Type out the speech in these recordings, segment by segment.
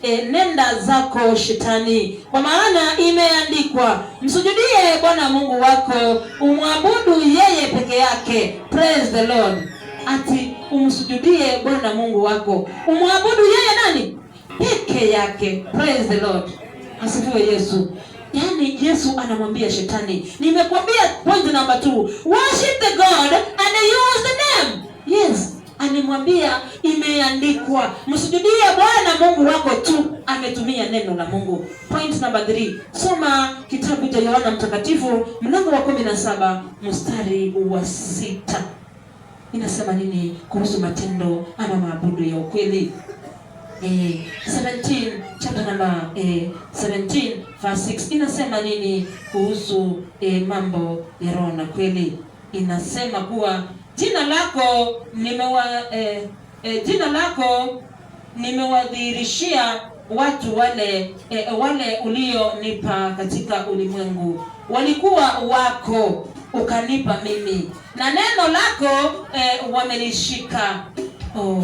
nenda zako shetani, kwa maana imeandikwa, msujudie Bwana Mungu wako, umwabudu yeye peke yake. Praise the Lord. Ati umsujudie Bwana Mungu wako, umwabudu yeye nani? Peke yake. Praise the Lord. Asifiwe Yesu. Yani Yesu anamwambia shetani, nimekwambia point number 2, worship the God and use the name. Yes, animwambia imeandikwa, msujudie Bwana Mungu wako tu, ametumia neno la Mungu. Point number 3, soma kitabu cha Yohana Mtakatifu mlango wa 17 mstari wa 6. Inasema nini kuhusu matendo ama maabudu ya ukweli? 17 chapter number 17 verse 6 inasema nini kuhusu mambo ya roho na kweli? Inasema kuwa jina lako nimewadhihirishia watu wale ulionipa katika ulimwengu, walikuwa wako ukanipa mimi, na neno lako wamelishika. Oh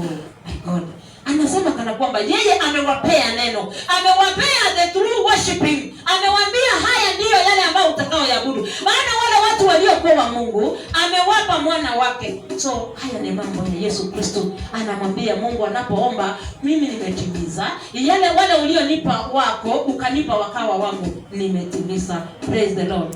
my God. Anasema kana kwamba yeye amewapea neno, amewapea the true worshiping, amewaambia haya ndiyo yale ambayo utakaoyabudu. Maana wale watu waliokuwa wa Mungu amewapa mwana wake. So haya ni mambo ya Yesu Kristo. Anamwambia Mungu anapoomba, mimi nimetimiza yale wale ulionipa wako ukanipa wakawa wangu, nimetimiza. Praise the Lord.